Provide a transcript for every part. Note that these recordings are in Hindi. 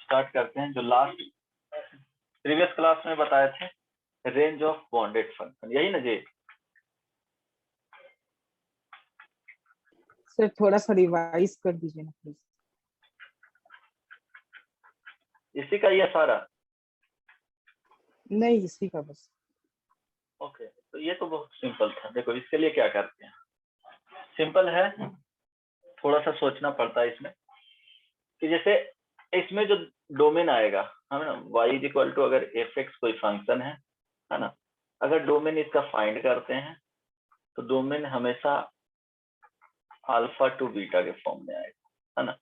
स्टार्ट करते हैं जो लास्ट प्रीवियस क्लास में बताए थे, रेंज ऑफ बाउंडेड फंक्शन, यही ना जी? सर थोड़ा सा रिवाइज कर दीजिए ना प्लीज। इसी का ये सारा? नहीं, इसी का बस। ओके, तो ये तो बहुत सिंपल था। देखो इसके लिए क्या करते हैं, सिंपल है, थोड़ा सा सोचना पड़ता है इसमें कि जैसे इसमें जो डोमेन आएगा है ना, y इज इक्वल टू अगर fx कोई फंक्शन है ना, अगर डोमेन इसका फाइंड करते हैं तो डोमेन हमेशा अल्फा टू बीटा के फॉर्म में आएगा, है ना।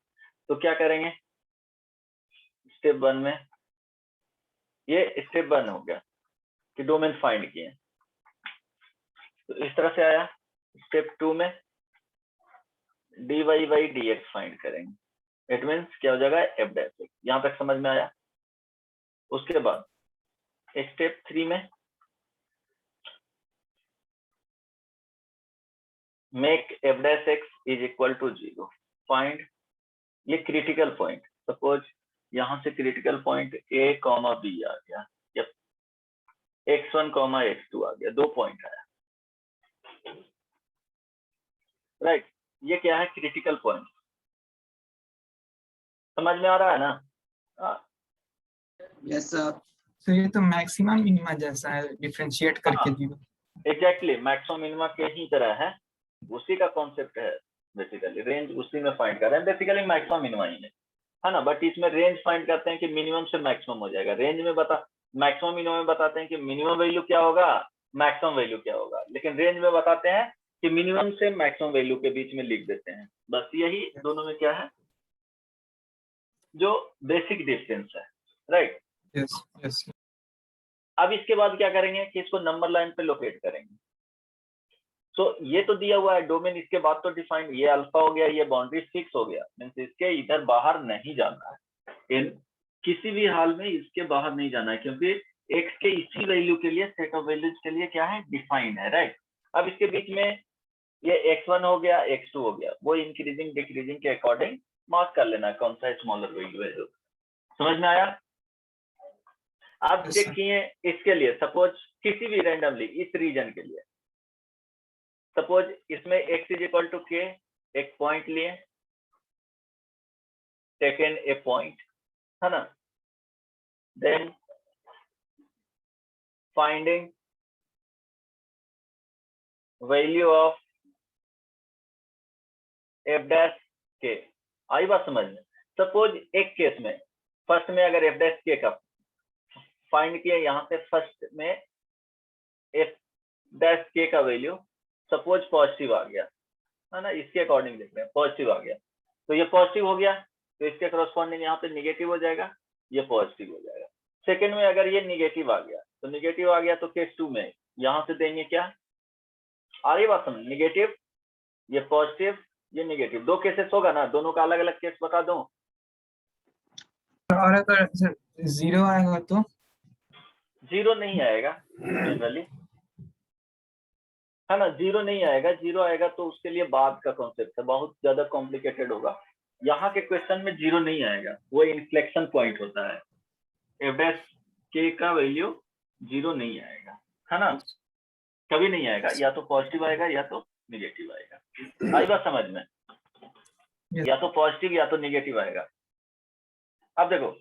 तो क्या करेंगे, स्टेप 1 में, ये स्टेप 1 हो गया कि डोमेन फाइंड किए, तो इस तरह से आया। स्टेप 2 में dy बाई dx फाइंड करेंगे, इट मीन्स क्या हो जाएगा, एफ डैश एक्स। यहाँ तक समझ में आया? उसके बाद स्टेप 3 में make f dash x is equal to 0, find ये क्रिटिकल पॉइंट। सपोज यहाँ से क्रिटिकल पॉइंट a, b आ गया, या x1, x2 आ गया, 2 पॉइंट आया, राइट। ये क्या है, क्रिटिकल पॉइंट। समझ में आ रहा है ना? Yes sir. तो ये तो मैक्सिमम मिनिमा जैसा है, डिफरेंशिएट करके जीरो। एग्जैक्टली, मैक्सिमम मिनिमा के ही तरह है, उसी का कॉन्सेप्ट है बेसिकली। रेंज उसी में फाइंड कर रहे हैं, बेसिकली मैक्सिमम मिनिमा ही है ना। बट इसमें रेंज फाइंड करते हैं कि मिनिमम से मैक्सिमम हो जाएगा। रेंज में मैक्सिमम मिनिमम में बताते हैं कि मिनिमम वैल्यू क्या होगा, मैक्सिमम वैल्यू क्या होगा, लेकिन रेंज में बताते हैं कि मिनिमम से मैक्सिमम वैल्यू के बीच में लिख देते हैं। बस यही दोनों में क्या है, जो बेसिक डिफरेंस है, राइट। Yes yes. अब इसके बाद क्या करेंगे कि इसको नंबर लाइन पे लोकेट करेंगे। तो ये तो दिया हुआ है डोमेन, इसके बाद तो डिफाइंड, ये अल्फा हो गया, ये बाउंड्री फिक्स हो गया, मींस इसके इधर बाहर नहीं जाना है, किसी भी हाल में इसके बाहर नहीं जाना है, क्योंकि x के इसी वैल्यू के लिए, सेट ऑफ वैल्यूज के लिए क्या है, डिफाइंड है, राइट। अब इसके बीच में ये x1 हो गया, x2 हो गया, वो इंक्रीजिंग डिक्रीजिंग के अकॉर्डिंग मार्क कर लेना है कौन सा स्मॉलर वैल्यू है। जो समझ में आया? आप देखिए इसके लिए, सपोज किसी भी रैंडमली इस रीजन के लिए, सपोज इसमें x is equal to k, एक पॉइंट लिए, टेकन ए पॉइंट, है ना, then finding value of f dash के। आई बात समझ में? सपोज एक केस में, फर्स्ट में अगर एफ डैश के का फाइंड किया, यहाँ से फर्स्ट में एफ डैश के का वैल्यू सपोज पॉजिटिव आ गया, है ना, इसके अकॉर्डिंग देख रहे हैं, पॉजिटिव आ गया, तो ये पॉजिटिव हो गया, तो इसके करस्पॉन्डिंग यहाँ पे निगेटिव हो जाएगा, ये पॉजिटिव हो जाएगा। सेकंड में अगर ये निगेटिव आ गया, तो निगेटिव आ गया तो केस 2 में यहाँ से देंगे क्या, आ रही बात समझ, निगेटिव, ये पॉजिटिव, ये निगेटिव, 2 केसेस होगा ना, दोनों का अलग अलग केस बता दूं। और अगर जीरो आएगा तो? जीरो नहीं आएगा जनरली, है ना, जीरो नहीं आएगा। जीरो आएगा तो उसके लिए बाद का कॉन्सेप्ट है, बहुत ज्यादा कॉम्प्लिकेटेड होगा। यहाँ के क्वेश्चन में जीरो नहीं आएगा, वो इन्फ्लेक्शन पॉइंट होता है, एफ डैश के का वैल्यू जीरो नहीं आएगा, है ना, कभी नहीं आएगा, या तो पॉजिटिव आएगा या तो निगेटिव आएगा। आई बात समझ में? या तो पॉजिटिव या तो निगेटिव आएगा। अब देखो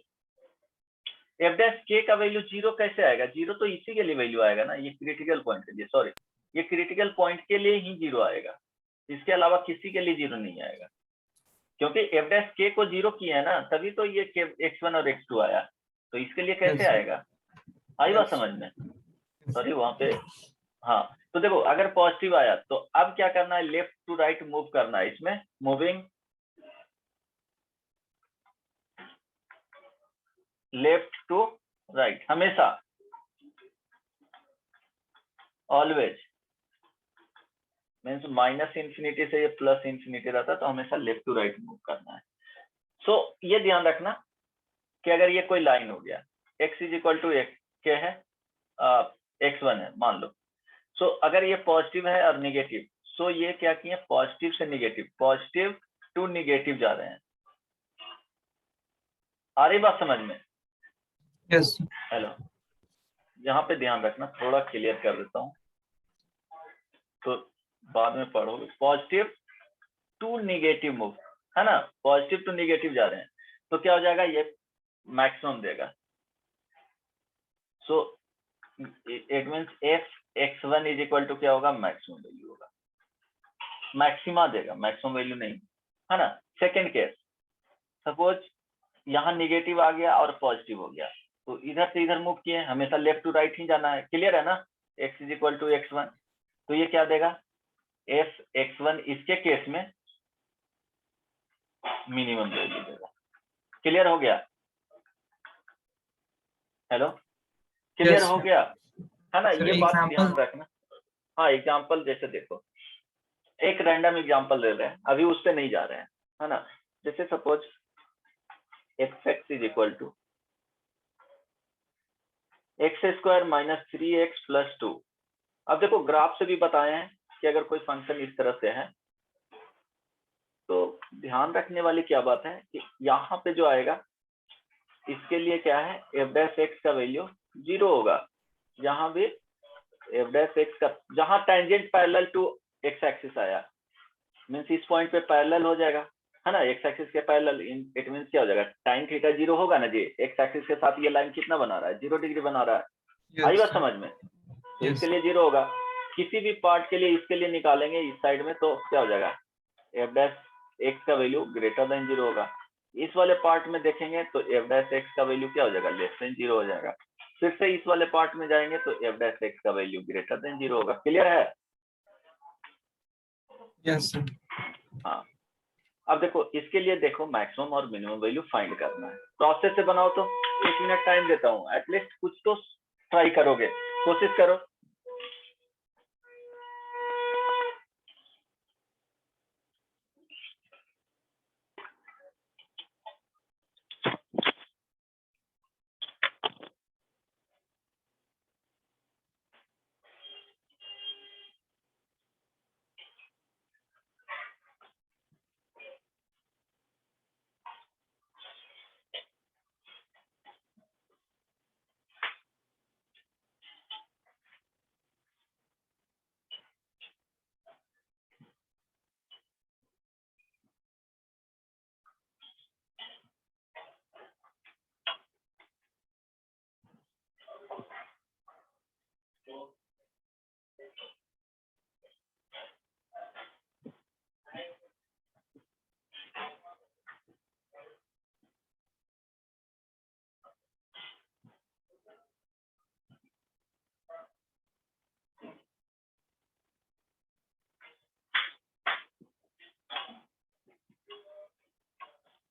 एफ डैश के का वैल्यू जीरो कैसे आएगा, जीरो तो इसी के लिए वैल्यू आएगा ना, ये क्रिटिकल पॉइंट के लिए, सॉरी, ये क्रिटिकल पॉइंट के लिए ही जीरो आएगा, इसके अलावा किसी के लिए जीरो नहीं आएगा, क्योंकि एफ डैश के को जीरो किया है ना, तभी तो ये x1 और x2 आया, तो इसके लिए कैसे आएगा? आई बात समझ में? सॉरी वहां पे, हाँ। तो देखो अगर पॉजिटिव आया तो अब क्या करना है, लेफ्ट टू राइट मूव करना है, इसमें मूविंग लेफ्ट टू राइट, हमेशा, ऑलवेज, मीन्स माइनस इंफिनिटी से ये प्लस इंफिनिटी रहता है, तो हमेशा लेफ्ट टू राइट मूव करना है। सो ये ध्यान रखना कि अगर ये कोई लाइन हो गया, x इज इक्वल टू क्या है, x1 है मान लो, सो अगर ये पॉजिटिव है और निगेटिव, सो ये क्या किए, पॉजिटिव से निगेटिव, पॉजिटिव टू निगेटिव जा रहे हैं, आ रही बात समझ में? यस हेलो, यहाँ पे ध्यान रखना, थोड़ा क्लियर कर देता हूँ तो बाद में पढ़ोगे। पॉजिटिव टू नेगेटिव मूव है ना, पॉजिटिव टू नेगेटिव जा रहे हैं तो क्या हो जाएगा, ये मैक्सिमम देगा। So it means f x1 is equal to क्या होगा, मैक्सिमम वैल्यू होगा, मैक्सिमा देगा, मैक्सिमम वैल्यू नहीं, है ना। सेकेंड केस, सपोज यहाँ नेगेटिव आ गया और पॉजिटिव हो गया, तो इधर से इधर मूव किए, हमेशा लेफ्ट टू राइट ही जाना है, क्लियर है ना। x is equal to x1, तो ये क्या देगा, f x1 इसके केस में मिनिमम वैल्यू देगा। क्लियर हो गया? हेलो, क्लियर Yes, हो sir. गया है ना। Sir, ये बात example- ध्यान रखना। हाँ, एग्जाम्पल जैसे देखो, एक रैंडम एग्जाम्पल ले रहे हैं, अभी उस पर नहीं जा रहे हैं, है ना। जैसे suppose x is equal to x² minus 3x plus 2। अब देखो ग्राफ से भी बताए हैं कि अगर कोई फंक्शन इस तरह से है तो ध्यान रखने वाली क्या बात है कि यहाँ पे जो आएगा इसके लिए क्या है, f' का वैल्यू 0 होगा। यहाँ भी f' का, जहाँ tangent parallel to x axis आया मीन्स इस पॉइंट पे पैरेलल हो जाएगा, है ना, x एक्सिस के पैरेलल। इट मींस क्या हो जाएगा, tan थीटा 0 होगा ना जी, x एक्सिस के साथ ये लाइन कितना बना रहा है, 0 डिग्री बना रहा है। आई Yes, बात sir. समझ में? तो Yes. इसके लिए 0 होगा। किसी भी पार्ट के लिए इसके लिए निकालेंगे इस साइड में तो क्या हो जाएगा, f' का वैल्यू ग्रेटर देन 0 होगा। इस वाले पार्ट में देखेंगे तो f' का वैल्यू क्या हो जाएगा, लेस देन 0 हो जाएगा। फिर से इस वाले पार्ट में जाएंगे तो f' का वैल्यू ग्रेटर देन 0 होगा। क्लियर है? Yes, sir. हाँ, अब देखो इसके लिए देखो मैक्सिमम और मिनिमम वैल्यू फाइंड करना है। प्रोसेस से बनाओ तो 1 मिनट टाइम देता हूँ, एटलीस्ट कुछ तो ट्राई करोगे, कोशिश करो।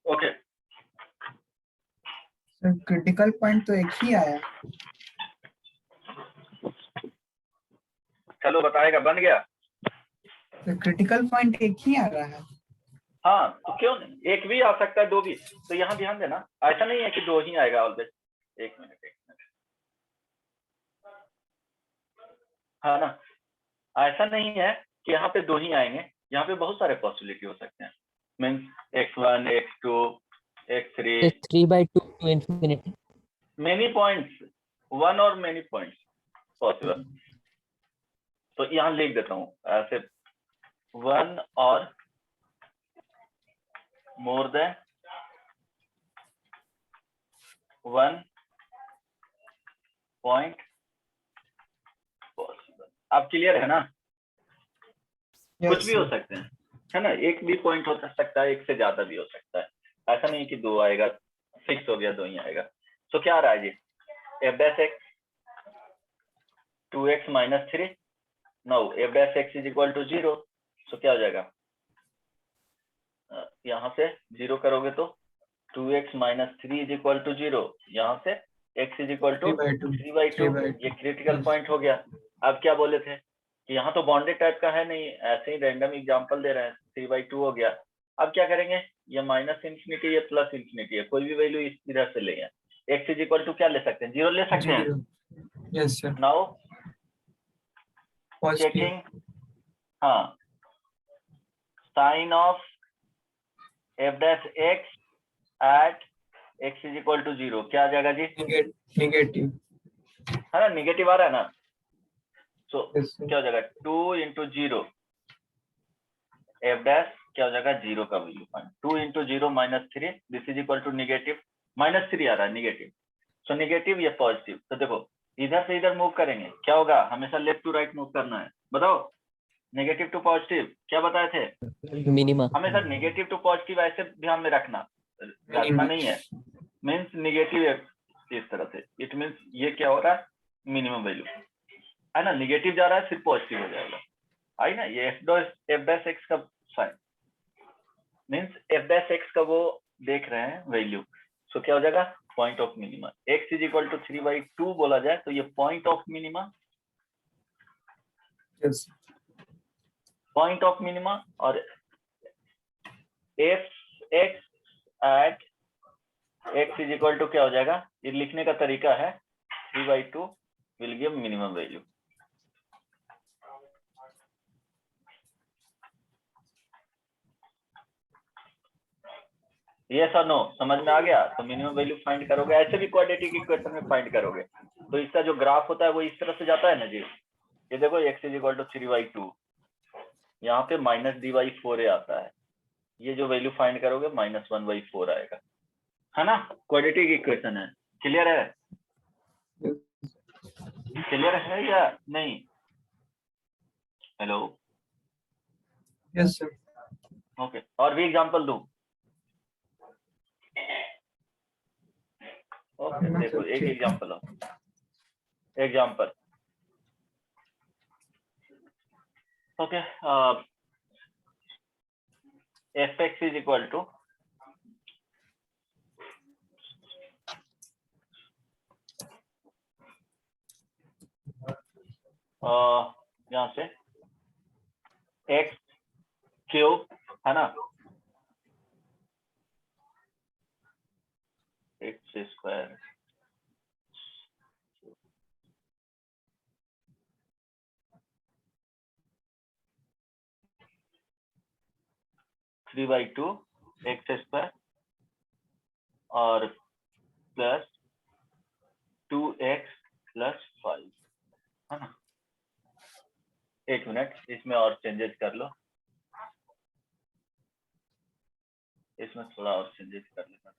ओके, Sir, critical point तो एक ही आया। चलो बताएगा, बन गया। Sir, critical point एक ही आ रहा है। हाँ, तो क्यों नहीं, एक भी आ सकता है, दो भी। तो यहाँ ध्यान देना, ऐसा नहीं है कि दो ही आएगा ऑलवेज। एक मिनट, है ना, ऐसा नहीं है कि यहाँ पे दो ही आएंगे, यहाँ पे बहुत सारे पॉसिबिलिटी हो सकते हैं। Means x1, x2, x3, 3/2 to infinity. Many points, one और मेनी पॉइंट्स पॉसिबल। तो यहाँ लिख देता हूँ ऐसे, वन और more than one point possible. अब क्लियर है ना? Yes, कुछ भी हो sir. सकते हैं, है ना, एक भी पॉइंट हो सकता है, एक से ज्यादा भी हो सकता है। ऐसा नहीं कि दो आएगा, फिक्स हो गया दो ही आएगा। तो क्या आ रहा है जी, f' 2x minus 3, no f' is equal to 0। तो क्या हो जाएगा, यहाँ से 0 करोगे तो 2x minus 3 is equal to 0, यहाँ से x इज इक्वल टू 3/2. 3/2। ये क्रिटिकल पॉइंट हो गया। अब क्या बोले थे कि यहाँ तो बाउंडेड टाइप का है नहीं, ऐसे ही रैंडम एग्जांपल दे रहे हैं, 3/2 हो गया। अब क्या करेंगे, ये माइनस इंफिनिटी, ये प्लस इंफिनिटी है, कोई भी वैल्यू इस तरह से लेंगे। x इज इक्वल टू क्या ले सकते हैं, 0 ले सकते हैं। Zero. Yes, sir. Now Positive. Checking, हाँ, sign of f' x at x is equal to 0 क्या आ जाएगा जी? नेगेटिव। है ना, निगेटिव आ रहा है ना, सो Yes, sir. क्या हो जाएगा 2 इंटू 0 एफ डैश क्या हो जाएगा 0 का value find 2 into 0 minus 3 this is equal to negative -3 आ रहा है निगेटिव, सो निगेटिव या पॉजिटिव। तो देखो इधर से इधर मूव करेंगे क्या होगा, हमेशा लेफ्ट टू राइट मूव करना है। बताओ नेगेटिव टू पॉजिटिव क्या बताए थे, Minima. हमेशा नेगेटिव टू पॉजिटिव ऐसे ध्यान में रखना नहीं है, मीन्स निगेटिव इस तरह से, इट मीन्स ये क्या हो रहा है मिनिमम वैल्यू है ना, निगेटिव जा रहा है फिर पॉजिटिव हो जाएगा। आई ना, ये एफ डैश एक्स का sign means f dash x का वो देख रहे हैं वैल्यू, सो क्या हो जाएगा point of minima. X is equal to 3/2 बोला जाए तो ये point of minima, Yes. Point of minima, और f x at x is equal to क्या हो जाएगा, ये लिखने का तरीका है 3/2 will give minimum value. Yes और नो समझ में आ गया, तो मिनिमम वैल्यू फाइंड करोगे, ऐसे भी क्वाड्रेटिक इक्वेशन में फाइंड करोगे तो इसका जो ग्राफ होता है वो इस तरह से जाता है ना जी, ये देखो x इज इक्वल टू 3/2 यहाँ पे -d/4 आता है, ये जो वैल्यू फाइंड करोगे -1/4 आएगा, है ना, क्वाड्रेटिक इक्वेशन है। क्लियर है, क्लियर है या नहीं? Hello, Yes, sir. ओके, और भी एग्जांपल दूं? ओके हाँ, देखो सर, एक ठीक है। एग्जांपल हो, example okay, fx is equal to यहाँ से x क्यूब है ना, x square three by two x square और प्लस 2x प्लस 5 है ना। एक मिनट, इसमें और चेंजेस कर लो, इसमें थोड़ा और चेंजेस कर लेना,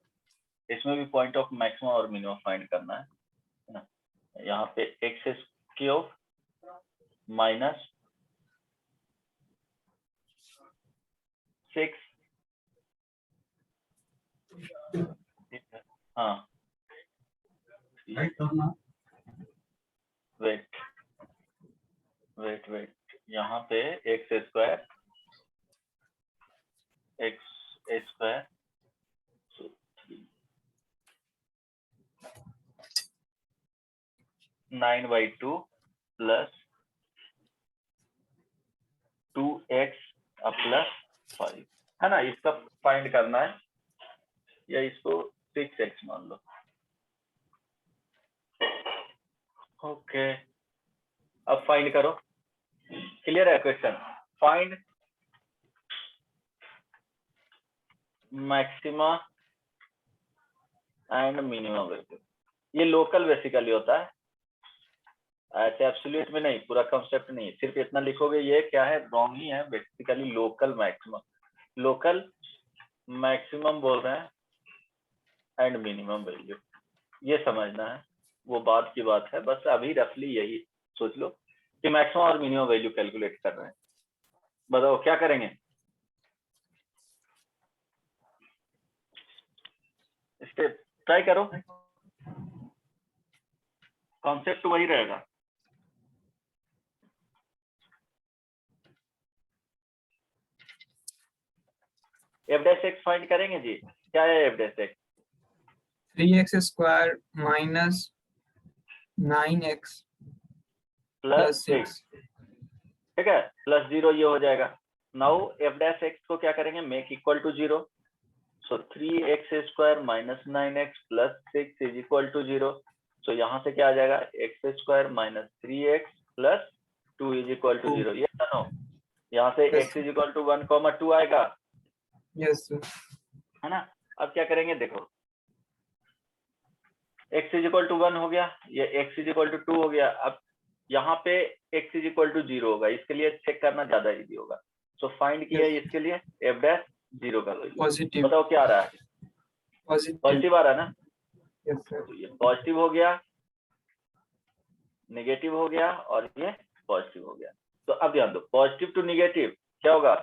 इसमें भी पॉइंट ऑफ मैक्सिमम और मिनिमम फाइंड करना है ना। यहाँ पे एक्स क्यूब माइनस 6 हाँ वेट वेट वेट, यहाँ पे x square 9/2 plus 2x plus 5 है ना, इसका फाइंड करना है, या इसको 6x मान लो। ओके अब फाइंड करो, क्लियर है question, find maxima and minimum value, ये लोकल बेसिकली होता है, ऐसे एब्सोल्यूट में नहीं, पूरा कंसेप्ट नहीं, सिर्फ इतना लिखोगे ये क्या है रॉन्ग ही है, basically local maximum, local maximum बोल रहे हैं एंड मिनिमम वैल्यू, ये समझना है, वो बात की बात है, बस अभी रफली यही सोच लो कि मैक्सिमम और मिनिमम वैल्यू कैलकुलेट कर रहे हैं। बताओ क्या करेंगे, स्टेप ट्राई करो, कॉन्सेप्ट वही रहेगा। एफ डैश एक्स फाइंड करेंगे जी, क्या है F dash x? 3x square minus 9x plus 6 ठीक है, प्लस 0 ये हो जाएगा। नाउ एफ डैश एक्स को क्या करेंगे, make equal to 0, so 3x square minus 9x plus 6 is equal to 0, so यहाँ से क्या आ जाएगा x square minus 3x plus 2 is equal to 0, ये नो, यहाँ से x इज इक्वल टू 1, 2 आएगा, यस सर। है ना। अब क्या करेंगे देखो, x इज इक्वल टू 1 हो गया, ये x इज इक्वल टू 2 हो गया। अब यहाँ पे x इज इक्वल टू 0 होगा, इसके लिए चेक करना ज्यादा इजी होगा। सो फाइंड किया है इसके लिए f डैश 0 का वैल्यू। पॉजिटिव बताओ क्या आ रहा है? पॉजिटिव पॉजिटिव आ रहा है ना? यस सर तो ये पॉजिटिव हो गया, नेगेटिव हो गया और ये पॉजिटिव हो गया। तो अब ध्यान दो, पॉजिटिव टू नेगेटिव क्या होगा?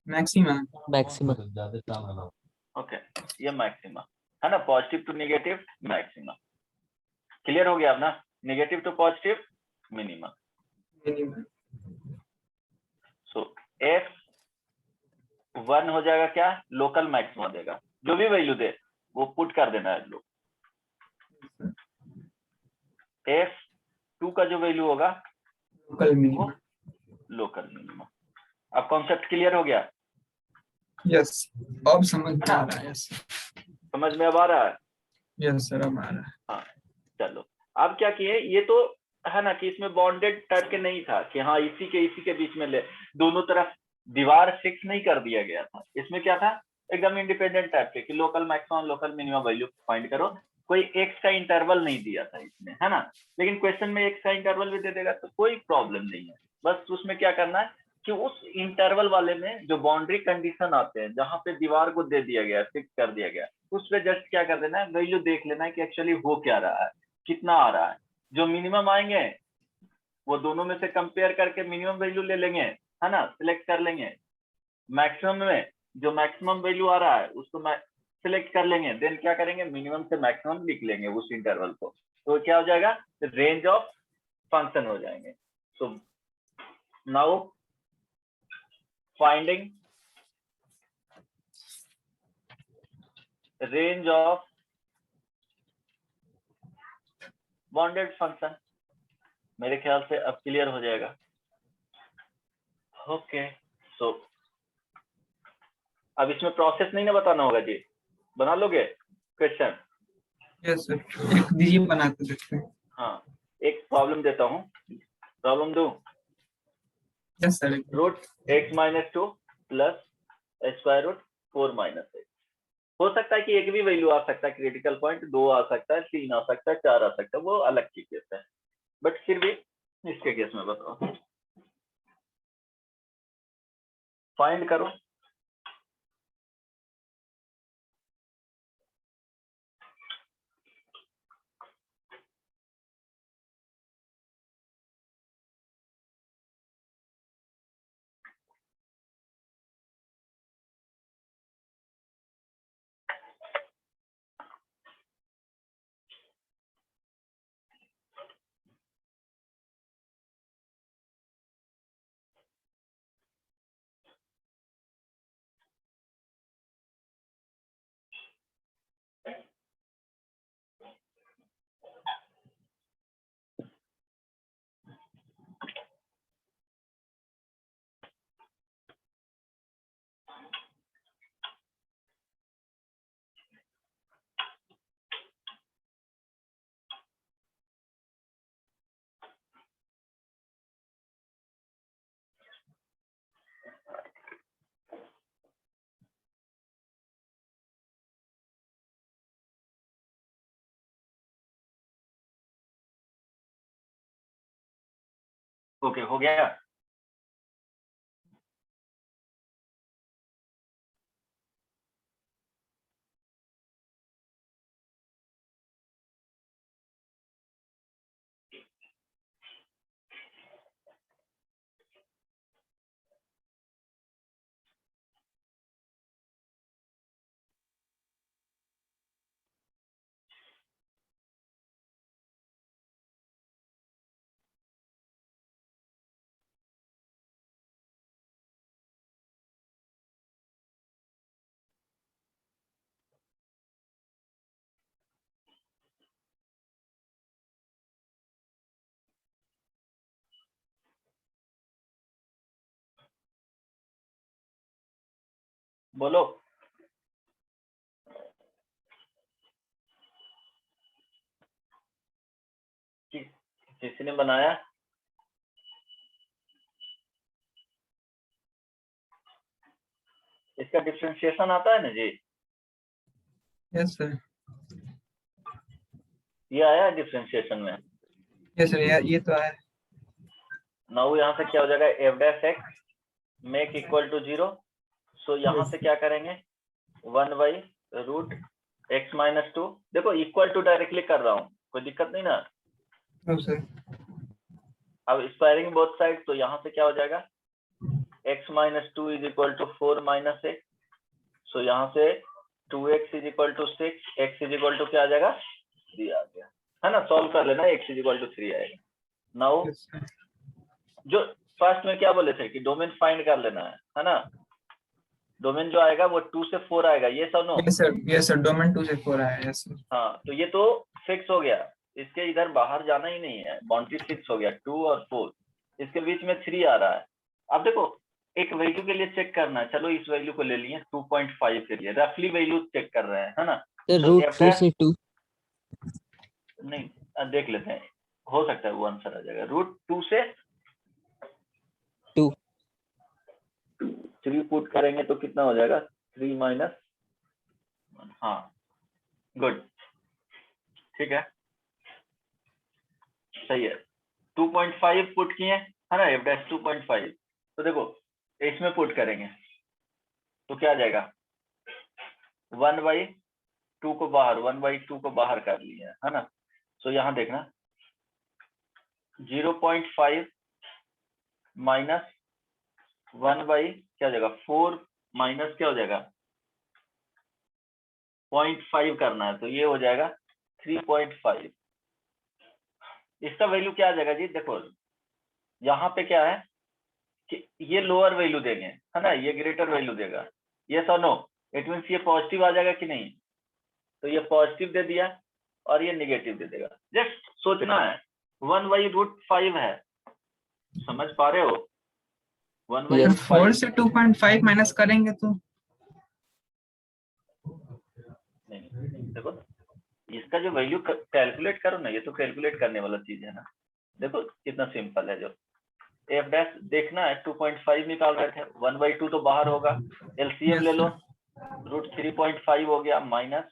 Maximum Maximum. ओके, ये मैक्सिमा है ना, positive to negative maxima. Clear हो गया अब ना? Negative to positive minimum. Minimum so f 1 हो जाएगा क्या? लोकल मैक्सिमा देगा, जो भी वैल्यू दे वो पुट कर देना है लोग। f 2 का जो वैल्यू होगा लोकल वो मिनिमम लोकल मिनिमम। अब कॉन्सेप्ट क्लियर हो गया? यस अब समझ में आ रहा है यस समझ में अब आ रहा है? यस सर अब आ रहा है हाँ चलो, अब क्या किए, ये तो है ना कि इसमें बॉन्डेड टाइप के नहीं था कि हाँ इसी के बीच में ले दोनों तरफ दीवार फिक्स नहीं कर दिया गया था। इसमें क्या था, एकदम इंडिपेंडेंट टाइप के कि local maximum local minimum value find करो। कोई एक्स का इंटरवल नहीं दिया था इसमें, है ना। लेकिन क्वेश्चन में एक्स का इंटरवल भी दे देगा तो कोई प्रॉब्लम नहीं है। बस उसमें क्या करना है कि उस इंटरवल वाले में जो बाउंड्री कंडीशन आते हैं, जहां पे दीवार को दे दिया गया, फिक्स कर दिया गया, उस पे जस्ट क्या कर देना है, वैल्यू देख लेना है कि एक्चुअली हो क्या रहा है, कितना आ रहा है। जो मिनिमम आएंगे वो दोनों में से कंपेयर करके मिनिमम वैल्यू ले लेंगे, है ना, सिलेक्ट कर लेंगे। मैक्सिमम में जो मैक्सिमम वैल्यू आ रहा है उसको सिलेक्ट कर लेंगे, देन क्या करेंगे, मिनिमम से मैक्सिमम लिख लेंगे उस इंटरवल को। तो क्या हो जाएगा, रेंज ऑफ फंक्शन हो जाएंगे। So now finding range of bounded function, मेरे ख्याल से अब क्लियर हो जाएगा। ओके सो अब इसमें प्रोसेस नहीं ना बताना होगा जी, बना लोगे क्वेश्चन? यस सर एक दीजिए बना के देखते हैं हाँ, एक प्रॉब्लम देता हूँ, प्रॉब्लम दो। Yes sir root x minus 2 plus square root 4 minus 8। हो सकता है कि एक भी वैल्यू आ सकता है, क्रिटिकल पॉइंट 2 आ सकता है, 3 आ सकता है, 4 आ सकता है, वो अलग की केस है। बट फिर भी इसके केस में बताओ, फाइंड करो। ओके हो गया। बोलो, किसी ने बनाया? इसका डिफरेंशिएशन आता है ना जी? यस सर ये आया डिफरेंशिएशन में। यस सर, ये तो है। नाउ यहाँ से क्या हो जाएगा, f dash x make equal to 0। So यहाँ से क्या करेंगे, 1/√x-2। देखो इक्वल टू डायरेक्टली कर रहा हूँ, कोई दिक्कत नहीं ना। No sir. अब स्क्वायरिंग बोथ साइड, तो यहाँ से क्या हो जाएगा, x-2 is equal to 4 - x। So यहाँ से 2x is equal to 6, x is equal to क्या आ जाएगा, 3 आ गया, है ना। सॉल्व कर लेना, x इज इक्वल टू 3 आएगा। Now yes sir. जो फर्स्ट में क्या बोले थे कि डोमेन फाइंड कर लेना है ना। डोमेन जो आएगा वो 2 से 4 आएगा, ये सब नो। यस सर, डोमेन 2 से 4 आया। Yes sir. हाँ, तो ये तो फिक्स हो गया, इसके इधर बाहर जाना ही नहीं है, बाउंड्री फिक्स हो गया 2 और 4। इसके बीच में 3 आ रहा है। अब देखो एक वैल्यू के लिए चेक करना है, चलो इस वैल्यू को ले लिए 2.5 के लिए, रफली वैल्यू चेक कर रहे हैं, है ना। तो तो √2 से 2 नहीं, देख लेते हैं, हो सकता है वो आंसर आ जाएगा। √2 से 2 3 पुट करेंगे तो कितना हो जाएगा, 3 - 1। हाँ गुड, ठीक है, सही है। 2.5 पुट किए, है ना, एफ डैश 2.5। तो देखो इसमें पुट करेंगे तो क्या आ जाएगा, 1/2 को बाहर, 1/2 को बाहर कर लिया, है ना। सो यहाँ देखना 0.5 माइनस 1/ क्या हो जाएगा, 4 माइनस क्या हो जाएगा 0.5 करना है, तो ये हो जाएगा 3.5। इसका वैल्यू क्या आ जाएगा जी, देखो यहाँ पे क्या है कि ये लोअर वैल्यू देंगे, है ना, ये ग्रेटर वैल्यू देगा, ये सो नो। इट मीन्स ये पॉजिटिव आ जाएगा कि नहीं, तो ये पॉजिटिव दे दिया और ये निगेटिव दे देगा। जस्ट सोचना है, 1/√5 है, समझ पा रहे हो, 1/√5। 4 से 2.5 माइनस करेंगे तो नहीं, देखो इसका जो वैल्यू कैलकुलेट करो ना, ये तो कैलकुलेट करने वाला चीज है ना। देखो कितना सिंपल है, जो एफ डैश देखना है 2.5 निकाल रहे थे, 1/2 तो बाहर होगा, एलसीएम ले लो, √3.5 हो गया माइनस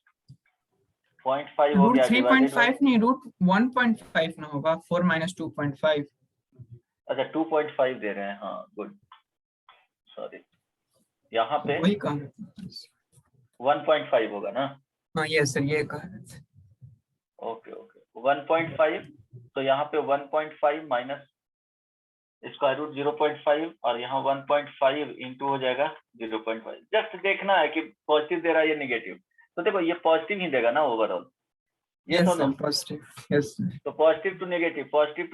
0.5 हो गया, डिवाइडेड बाय, 3.5 नहीं, √1.5 ना होगा, 4 - 2.5। अच्छा 2.5 दे रहे हैं, हाँ गुड, सॉरी, यहाँ पे वही कहा। 1.5 होगा ना। हाँ यस सर, ये कहा। ओके ओके, 1.5, तो यहाँ पे 1.5 माइनस स्क्वायर रूट 0.5 और यहाँ 1.5 इंटू हो जाएगा 0.5। जस्ट देखना है कि पॉजिटिव दे रहा है या निगेटिव, तो देखो ये पॉजिटिव ही देगा ना ओवरऑल, ये यस तो सर, पॉजिटिव। Yes sir. तो पॉजिटिव टू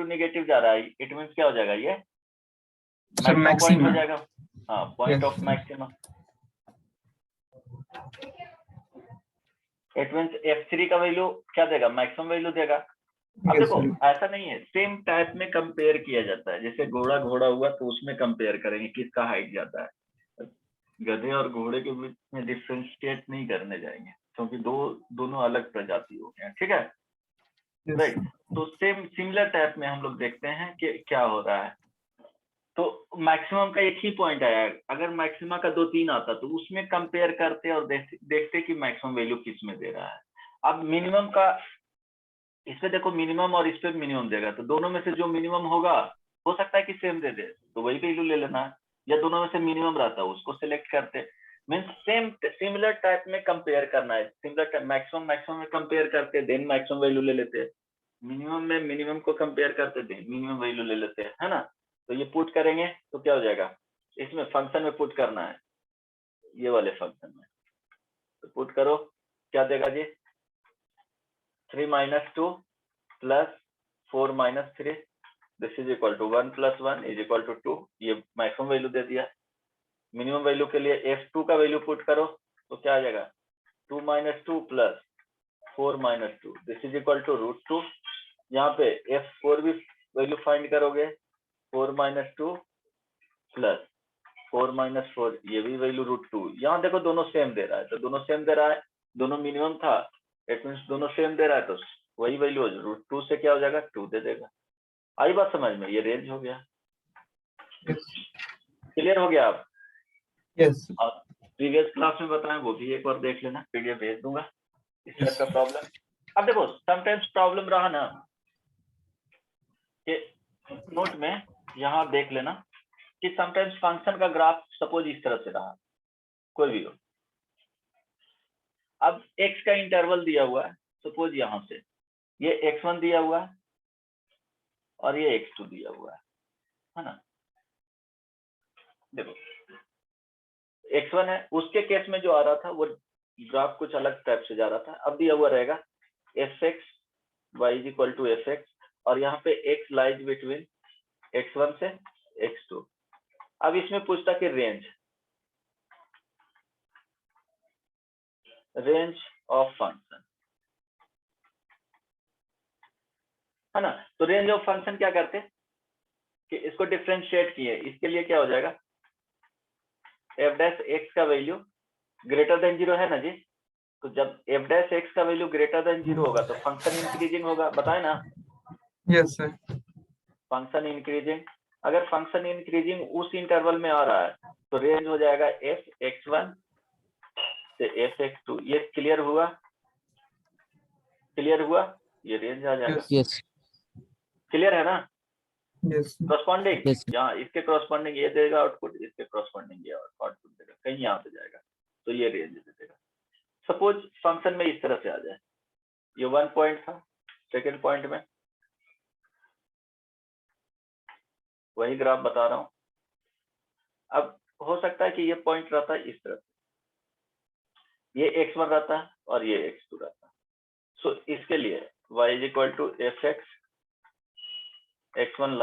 नेगेटिव जा रहा है, इट मीन्स क्या हो जाएगा, ये सर मैक्सिमम पॉइंट हो मैक्सिमम। जाएगा, हाँ point Yes, of sir. Maximum. It means F3 का वैल्यू क्या देगा, मैक्सिमम वैल्यू देगा। अब Yes, देखो sir. ऐसा नहीं है, सेम टाइप में कंपेयर किया जाता है, जैसे घोड़ा घोड़ा हुआ तो उसमें कंपेयर करेंगे किसका हाइट जाता है, गधे और घोड़े के बीच में डिफरेंशिएट नहीं करने जाएंगे, क्योंकि दोनों अलग प्रजाति हो गए, ठीक है, Yes, राइट। sir. तो सेम सिमिलर टाइप में हम लोग देखते हैं कि क्या हो रहा है। तो मैक्सिमम का एक ही पॉइंट आया, अगर मैक्सिमा का 2-3 आता तो उसमें कंपेयर करते और देखते कि मैक्सिमम वैल्यू किस में दे रहा है। अब मिनिमम का इस पे देखो, मिनिमम और इस पे मिनिमम देगा, तो दोनों में से जो मिनिमम होगा हो सकता है कि सेम दे दे, तो वही वैल्यू ले लेना, या दोनों में से मिनिमम रहता है उसको सिलेक्ट करते। मीन्स सेम सिमिलर टाइप में कंपेयर करना है, सिमिलर मैक्सिमम में कंपेयर करते देन मैक्सिमम वैल्यू ले लेते हैं, मिनिमम में मिनिमम को कंपेयर करते देन मिनिमम वैल्यू ले लेते हैं, है ना। तो ये पुट करेंगे तो क्या हो जाएगा, इसमें फंक्शन में पुट करना है, ये वाले फंक्शन में, तो पुट करो क्या देगा जी, 3 - 2 plus 4 - 3 this is equal to 1 + 1 is equal to 2। ये मैक्सिमम वैल्यू दे दिया। मिनिमम वैल्यू के लिए F2 का वैल्यू पुट करो तो क्या आ जाएगा, 2 - 2 plus 4 - 2 this is equal to √2। यहाँ पे F4 भी वैल्यू फाइंड करोगे, 4 - 2 प्लस 4 - 4 ये भी वैल्यू √2। यहाँ देखो दोनों सेम दे रहा है, तो दोनों सेम दे रहा है, दोनों मिनिमम था, इट मीन्स दोनों सेम दे रहा है, तो वही वैल्यू √2 से क्या हो जाएगा, 2 दे देगा। आई बात समझ में, ये रेंज हो गया, Yes. क्लियर हो गया आप। Yes. और प्रीवियस क्लास में बताएं वो भी एक बार देख लेना, पीडीएफ भेज दूंगा इस टाइप Yes. का प्रॉब्लम। अब देखो समटाइम्स प्रॉब्लम रहा ना कि नोट में यहाँ देख लेना कि समटाइम्स फंक्शन का ग्राफ सपोज इस तरह से रहा, कोई भी हो। अब x का इंटरवल दिया हुआ है, सपोज यहाँ से ये x1 दिया हुआ है और ये x2 दिया हुआ है ना। देखो x1 है, उसके केस में जो आ रहा था वो ग्राफ कुछ अलग टाइप से जा रहा था। अब दिया हुआ रहेगा fx y is equal to fx और यहाँ पे x लाइज बिटवीन x1 से x2। अब इसमें पूछता कि रेंज ऑफ फंक्शन है ना। तो रेंज ऑफ फंक्शन क्या करते कि इसको डिफरेंशिएट किए, इसके लिए क्या हो जाएगा f डैश x का वैल्यू ग्रेटर देन 0 है ना जी। तो जब f डैश x का वैल्यू ग्रेटर देन 0 होगा तो फंक्शन इंक्रीजिंग होगा, बताए ना। Yes sir. फंक्शन इंक्रीजिंग, अगर फंक्शन इंक्रीजिंग उस इंटरवल में आ रहा है तो रेंज हो जाएगा f(x1) से f(x2)। ये क्लियर हुआ? ये रेंज आ जाएगा। Yes. क्लियर है ना? Yes corresponding Yes. यहाँ इसके करस्पॉन्डिंग ये देगा आउटपुट, इसके करस्पॉन्डिंग ये आउटपुट देगा, कहीं यहाँ पे जाएगा तो ये रेंज दे देगा। सपोज फंक्शन में इस तरह से आ जाए, ये 1 पॉइंट था, सेकेंड पॉइंट में वही ग्राफ बता रहा हूँ। अब हो सकता है कि ये पॉइंट रहता है इस तरह से, ये x1 रहता है और ये x2 रहता है। सो इसके लिए y is equal to fx, x1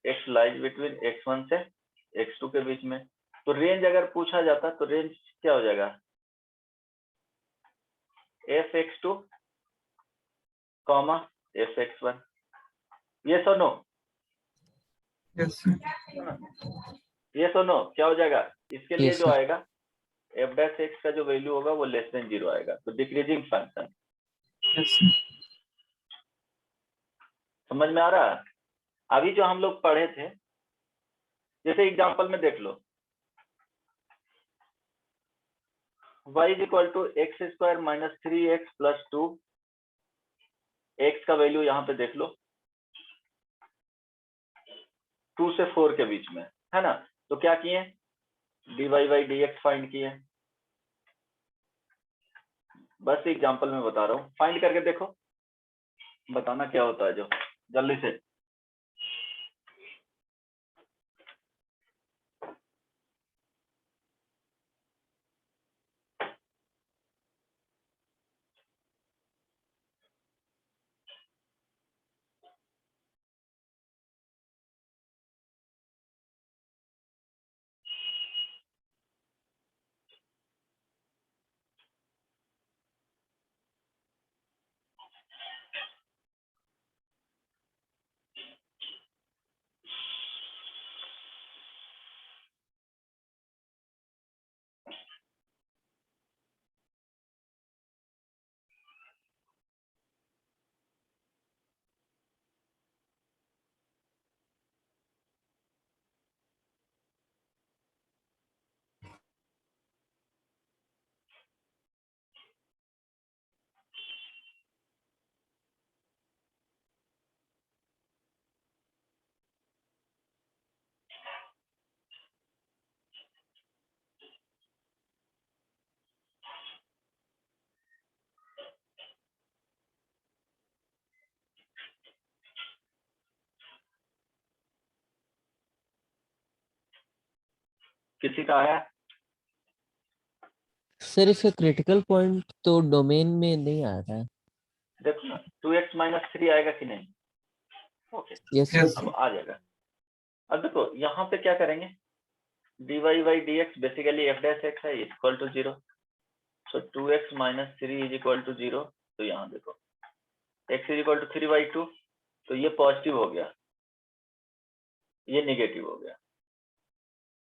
x lies between x1 से x2 के बीच में। तो रेंज अगर पूछा जाता तो रेंज क्या हो जाएगा f(x2) f(x1)। ये सो नो, यस ये सो नो क्या हो जाएगा इसके लिए Yes, जो sir. आएगा f डैश x का जो वैल्यू होगा वो लेस देन 0 आएगा, तो डिक्रीजिंग फंक्शन। यस समझ में आ रहा है? अभी जो हम लोग पढ़े थे, जैसे एग्जांपल में देख लो y is equal to x square minus 3x plus 2, x का वैल्यू यहाँ पे देख लो 2 से 4 के बीच में है ना। तो क्या किए dy बाई dx फाइंड किए। बस एग्जांपल में बता रहा हूँ, फाइंड करके देखो, बताना क्या होता है जो जल्दी से। किसी का आया? सर इसका क्रिटिकल पॉइंट तो डोमेन में नहीं आ रहा है। देखो ना 2x माइनस 3 आएगा कि नहीं? ओके यस यस अब आ जाएगा। अब देखो यहाँ पे क्या करेंगे, dy by dx basically f dash x है equal to 0, so 2x minus 3 is equal to 0। तो यहाँ देखो x इज इक्वल टू 3/2, तो ये पॉजिटिव हो गया, ये निगेटिव हो गया।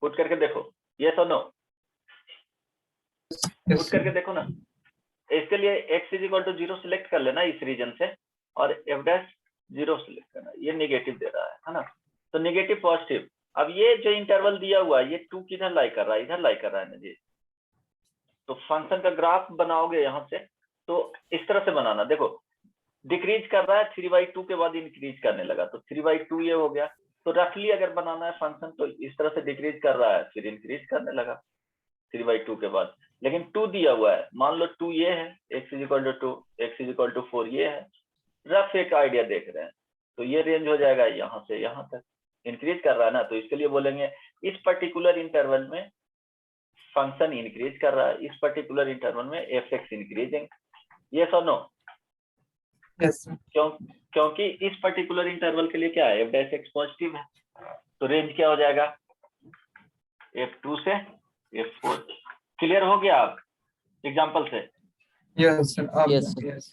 पुट करके देखो, यस और नो? पुट करके देखो ना। इसके लिए x is equal to 0 select कर लेना इस रीजन से और f डैश 0 सिलेक्ट करना, ये निगेटिव दे रहा है ना। तो निगेटिव पॉजिटिव। अब ये जो इंटरवल दिया हुआ है ये 2 किधर लाई कर रहा है, इधर लाई कर रहा है ना जी। तो फंक्शन का ग्राफ बनाओगे यहाँ से तो इस तरह से बनाना, देखो डिक्रीज कर रहा है 3/2 के बाद इंक्रीज करने लगा, तो 3/2 ये हो गया। तो रफली अगर बनाना है फंक्शन तो इस तरह से डिक्रीज कर रहा है फिर इंक्रीज करने लगा 3/2 के बाद। लेकिन 2 दिया हुआ है, मान लो 2 ये है, x = 2, x = 4 ये है, रफ एक आइडिया देख रहे हैं। तो ये रेंज हो जाएगा यहाँ से यहाँ तक, इंक्रीज कर रहा है ना, तो इसके लिए बोलेंगे इस पर्टिकुलर इंटरवल में फंक्शन इंक्रीज कर रहा है, इस पर्टिकुलर इंटरवल में f(x) इंक्रीजिंग। यस और नो? Yes sir. क्योंकि इस पर्टिकुलर इंटरवल के लिए क्या है, f(x) पॉजिटिव है, तो रेंज क्या हो जाएगा f2 से f4। क्लियर हो गया आप एग्जांपल से? Yes sir. अब Yes, sir. यस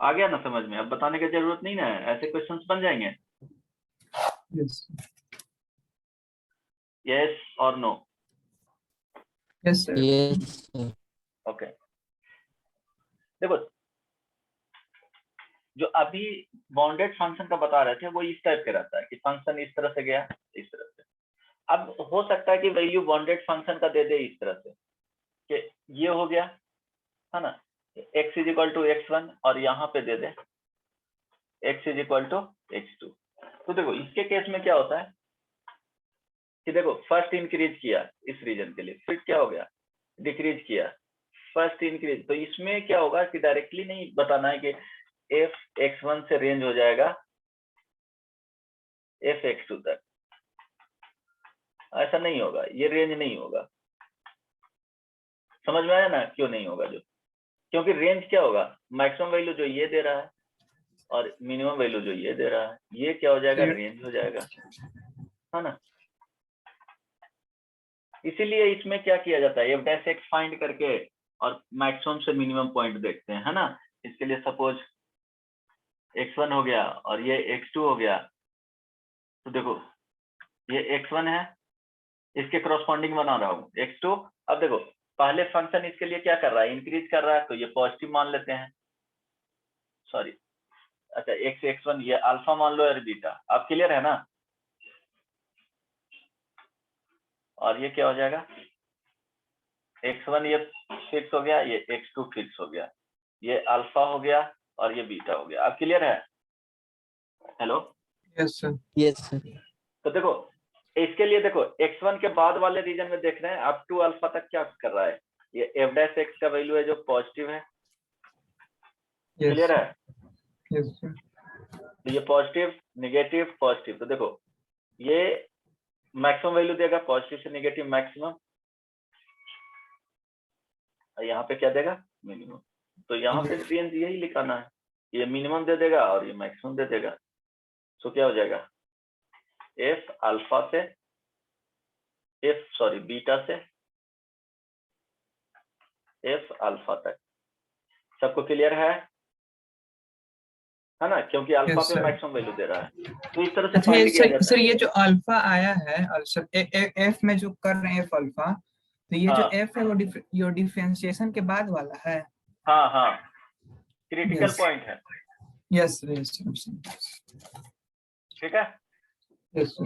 आ गया ना समझ में? अब बताने की जरूरत नहीं ना है, ऐसे क्वेश्चंस बन जाएंगे। यस यस और no? Yes sir. yes, sir. Okay देखो, जो अभी बाउंडेड फंक्शन का बता रहे थे वो इस टाइप के रहता है कि फंक्शन इस तरह से गया, इस तरह से। अब हो सकता है कि वैल्यू बाउंडेड फंक्शन का दे दे इस तरह से कि ये हो गया है ना, x = x1 और यहाँ पे दे दे x = x2। तो देखो इसके केस में क्या होता है कि देखो फर्स्ट इंक्रीज किया इस रीजन के लिए, फिर क्या हो गया डिक्रीज किया, फर्स्ट इंक्रीज। तो इसमें क्या होगा कि डायरेक्टली नहीं बताना है कि f(x1) से रेंज हो जाएगा f(x2) तक, ऐसा नहीं होगा, ये रेंज नहीं होगा। समझ में आया ना क्यों नहीं होगा? जो क्योंकि रेंज क्या होगा, मैक्सिमम वैल्यू जो ये दे रहा है और मिनिमम वैल्यू जो ये दे रहा है, ये क्या हो जाएगा, रेंज हो जाएगा, है ना। इसीलिए इसमें क्या किया जाता है, f(x) फाइंड करके और मैक्सिमम से मिनिमम पॉइंट देखते हैं, है ना। इसके लिए सपोज x1 हो गया और ये x2 हो गया, तो देखो ये x1 है, इसके करस्पॉन्डिंग बना रहा हूँ x2। अब देखो पहले फंक्शन इसके लिए क्या कर रहा है, इंक्रीज कर रहा है, तो ये पॉजिटिव मान लेते हैं, सॉरी अच्छा x1 ये अल्फा मान लो और बीटा। अब क्लियर है ना? और ये क्या हो जाएगा, x1 ये फिक्स हो गया, ये x2 फिक्स हो गया, ये अल्फा हो गया और ये बीटा हो गया। अब क्लियर है? Hello? Yes sir. Yes, sir. तो देखो इसके लिए देखो x1 के बाद वाले रीजन में देख रहे हैं अप टू अल्फा तक क्या कर रहा है, ये f(x) का वैल्यू है जो पॉजिटिव है। क्लियर है? Yes sir. तो ये पॉजिटिव नेगेटिव पॉजिटिव, तो देखो ये मैक्सिमम वैल्यू देगा पॉजिटिव से नेगेटिव मैक्सिमम, यहाँ पे क्या देगा मिनिमम। तो यहाँ पे रेंज यही लिखाना है, ये मिनिमम दे देगा और ये मैक्सिमम दे देगा। तो क्या हो जाएगा f अल्फा से बीटा से f अल्फा तक। सबको क्लियर है ना? क्योंकि अल्फा Yes, पे sir. मैक्सिमम वैल्यू दे रहा है, तो इस तरह से अच्छा फाइंड किया जाता सर, है। ये जो अल्फा आया है और सर एफ में जो कर रहे हैं एफ अल्फा, तो ये जो हाँ एफ है वो यो डिफरेंशिएशन के बाद वाला है। हाँ हाँ क्रिटिकल Yes. पॉइंट है, यस यस ठीक है। यस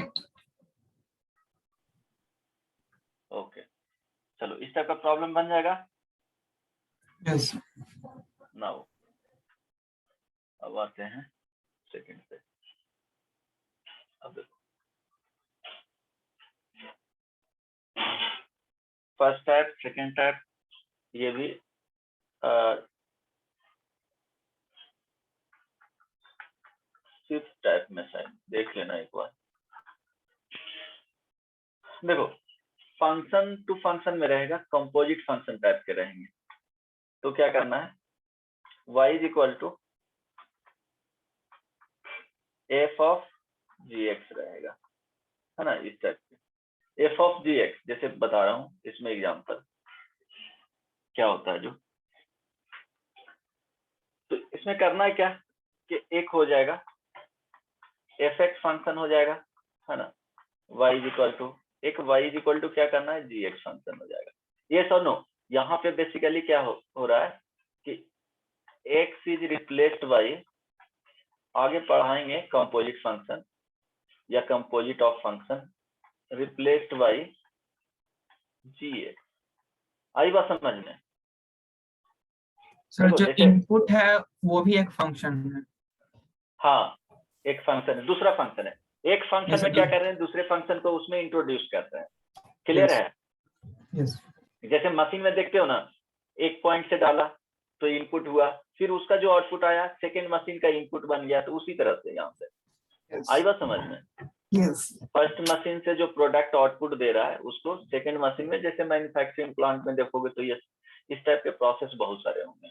ओके चलो इस टाइप का प्रॉब्लम बन जाएगा यस। ना। अब आते हैं सेकंड पे। अब देखो फर्स्ट टाइप सेकंड टाइप, ये भी फिफ्थ टाइप में शायद देख लेना एक बार। देखो फंक्शन टू फंक्शन में रहेगा, कंपोजिट फंक्शन टाइप के रहेंगे। तो क्या करना है, y = f(g(x) रहेगा, है ना, इस टाइप के f(g(x) जैसे बता रहा हूँ इसमें एग्जांपल क्या होता है जो। तो इसमें करना है क्या कि एक हो जाएगा f(x) फंक्शन हो जाएगा, है ना, y एक y क्या करना है g(x) फंक्शन हो जाएगा। ये सर नो, यहाँ पे बेसिकली क्या हो रहा है कि x इज रिप्लेस्ड बाई, आगे पढ़ाएंगे कंपोजिट फंक्शन या composite of function, replaced by g(x). आई बात समझ में? सर देखो जो जैसे इनपुट है वो भी एक फंक्शन है। हाँ, एक फंक्शन है, दूसरा फंक्शन है। एक फंक्शन Yes, में क्या sir. कर रहे हैं, दूसरे फंक्शन को उसमें इंट्रोड्यूस कर रहे हैं। Clear Yes. है? Yes. जैसे मशीन में देखते हो ना, एक पॉइंट से डाला तो इनपुट हुआ, फिर उसका जो आउटपुट आया सेकेंड मशीन का इनपुट बन गया, तो उसी तरह से यहाँ से Yes. आई बात समझ में। Yes. फर्स्ट मशीन से जो प्रोडक्ट आउटपुट दे रहा है उसको सेकेंड मशीन में, जैसे मैन्युफैक्चरिंग प्लांट में देखोगे तो ये इस टाइप के प्रोसेस बहुत सारे होंगे,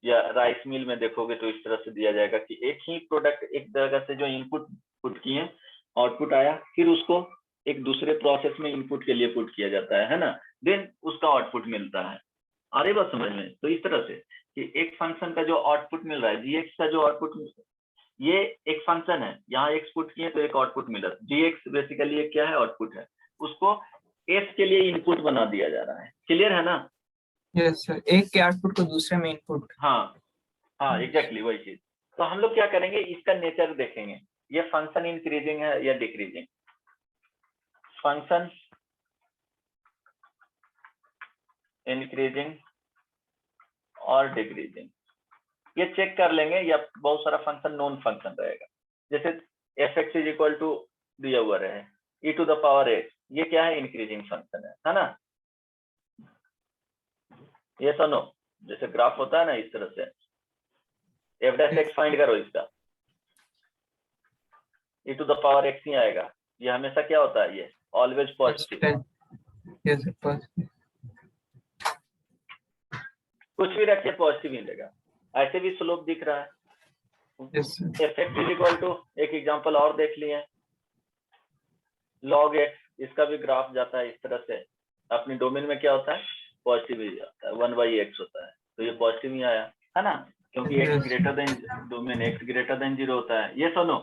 या राइस मिल में देखोगे तो इस तरह से दिया जाएगा कि एक ही प्रोडक्ट एक जगह से जो इनपुट पुट किए, आउटपुट आया, फिर उसको एक दूसरे प्रोसेस में इनपुट के लिए पुट किया जाता है ना, देन उसका आउटपुट मिलता है। आ रही बात समझ में? तो इस तरह से कि एक फंक्शन का जो आउटपुट मिल रहा है, जीएक्स का जो आउटपुट, ये एक फंक्शन है, यहाँ एक्स पुट किए तो एक आउटपुट मिला, जीएक्स बेसिकली एक क्या है, आउटपुट है, उसको एस के लिए इनपुट बना दिया जा रहा है। क्लियर है ना? Yes, sir. एक के आउटपुट को दूसरे में इनपुट। हाँ हाँ, एग्जैक्टली वही चीज। तो हम लोग क्या करेंगे, इसका नेचर देखेंगे, ये फंक्शन इंक्रीजिंग है या डिक्रीजिंग। फंक्शन इंक्रीजिंग और डिक्रीजिंग, ये चेक कर लेंगे, या बहुत सारा फंक्शन नॉन फंक्शन रहेगा। जैसे f x is equal to दिया हुआ रहे e to the power x, ये क्या है, इंक्रीजिंग फंक्शन है ना? ये तो नो, जैसे ग्राफ होता है ना इस तरह से, एफ डैश एक्स फाइंड करो, इसका ई टू द पावर एक्स ही आएगा, ये हमेशा क्या होता है, ये always positive. Yes, sir. Positive. कुछ भी रखिए पॉजिटिव ही देगा। ऐसे भी स्लोप दिख रहा है, Yes, sir. F x is equal to, एक एग्जांपल और देख लिए, लॉग एक्स, इसका भी ग्राफ जाता है इस तरह से, अपनी डोमेन में क्या होता है, पॉजिटिव ही जाता है, 1/x होता है, तो ये पॉजिटिव ही आया है ना, क्योंकि x greater than domain x greater than 0 होता है, ये सुनो,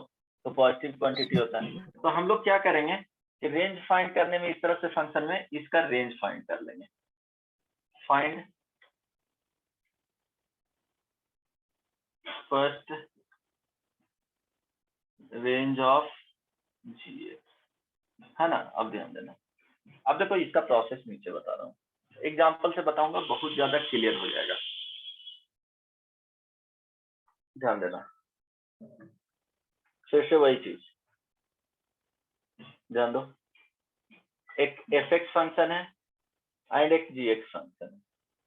तो पॉजिटिव क्वांटिटी होता है। तो हम लोग क्या करेंगे कि रेंज फाइंड करने में इस तरह से फंक्शन में इसका रेंज फाइंड कर लेंगे, find first range of GX, है ना? अब ध्यान देना, अब देखो इसका प्रोसेस नीचे बता रहा हूँ, एग्जाम्पल से बताऊंगा, बहुत ज्यादा क्लियर हो जाएगा, ध्यान देना। फिर से वही चीज ध्यान दो, एक एफ एक्स फंक्शन है एंड एक जी एक्स फंक्शन है,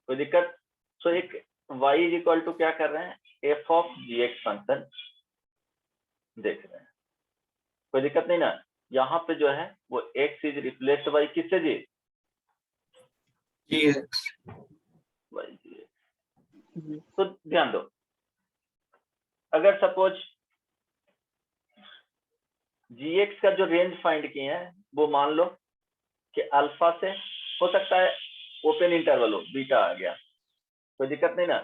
कोई दिक्कत? सो एक y इज इक्वल टू क्या कर रहे हैं, f of g x function देख रहे हैं, कोई दिक्कत नहीं ना? यहाँ पे जो है वो x इज रिप्लेस्ड बाई किससे जी, Yes. बाई जी। तो ध्यान दो, अगर सपोज जीएक्स का जो रेंज फाइंड किए हैं वो मान लो कि अल्फा से, हो सकता है ओपन इंटरवल हो, बीटा आ गया, कोई दिक्कत नहीं ना?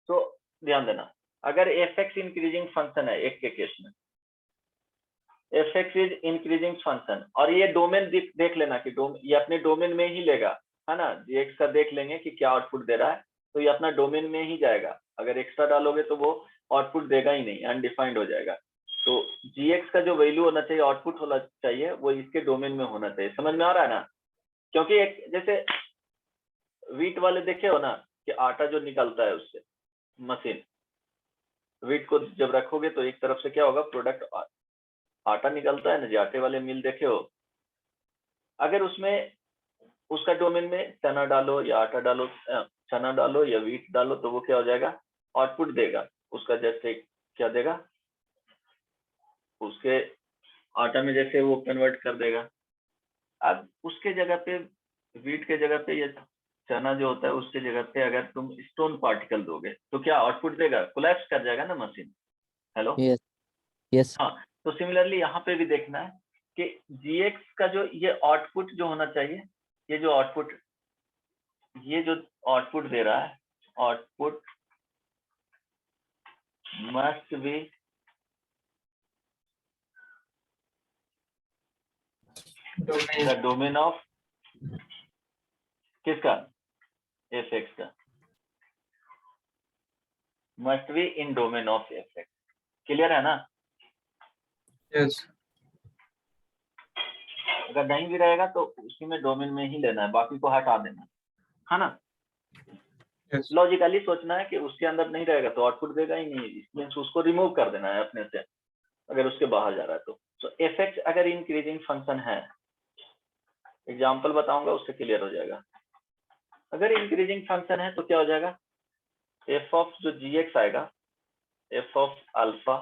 तो ध्यान देना, अगर एफ एक्स इंक्रीजिंग फंक्शन है एक के केस में, F x is increasing function, और ये डोमेन देख लेना कि ये अपने डोमेन में ही लेगा, है ना? जीएक्स का देख लेंगे कि क्या आउटपुट दे रहा है, तो ये अपना डोमेन में ही जाएगा, अगर एक्स्ट्रा डालोगे तो वो आउटपुट देगा ही नहीं, अनडिफाइंड हो जाएगा। तो जीएक्स का जो वैल्यू होना चाहिए, आउटपुट होना चाहिए, वो इसके डोमेन में होना चाहिए। समझ में आ रहा है ना? क्योंकि एक जैसे वीट वाले देखे हो ना कि आटा जो निकलता है उससे मशीन, वीट को जब रखोगे तो एक तरफ से क्या होगा, प्रोडक्ट आटा निकलता है ना, जो आटे वाले मिल देखे हो, अगर उसमें उसका डोमेन में चना डालो या आटा डालो, चना डालो या वीट डालो, तो वो क्या हो जाएगा, आउटपुट देगा उसका, जैसे क्या देगा, उसके आटा में जैसे वो कन्वर्ट कर देगा। अब उसके जगह पे, वीट के जगह पे, या चना जो होता है उसके जगह पे अगर तुम स्टोन पार्टिकल दोगे तो क्या आउटपुट देगा, कोलैप्स कर जाएगा ना मशीन। हेलो, यस यस हाँ, तो सिमिलरली यहाँ पे भी देखना है कि जीएक्स का जो ये आउटपुट जो होना चाहिए, ये जो आउटपुट दे रहा है, output must be the domain of किसका, एफ एक्स का, must be in domain of F x. Clear है ना? Yes. अगर नहीं भी रहेगा तो उसी में डोमेन में ही लेना है, बाकी को हटा देना है ना? Yes. लॉजिकली सोचना है कि उसके अंदर नहीं रहेगा तो आउटपुट देगा ही नहीं, इसलिए उसको रिमूव कर देना है अपने से अगर उसके बाहर जा रहा है तो। सो एफ अगर इंक्रीजिंग फंक्शन है, एग्जाम्पल बताऊंगा उससे क्लियर हो जाएगा। अगर इंक्रीजिंग फंक्शन है तो क्या हो जाएगा, एफ ऑफ जो जी एक्स आएगा, f of alpha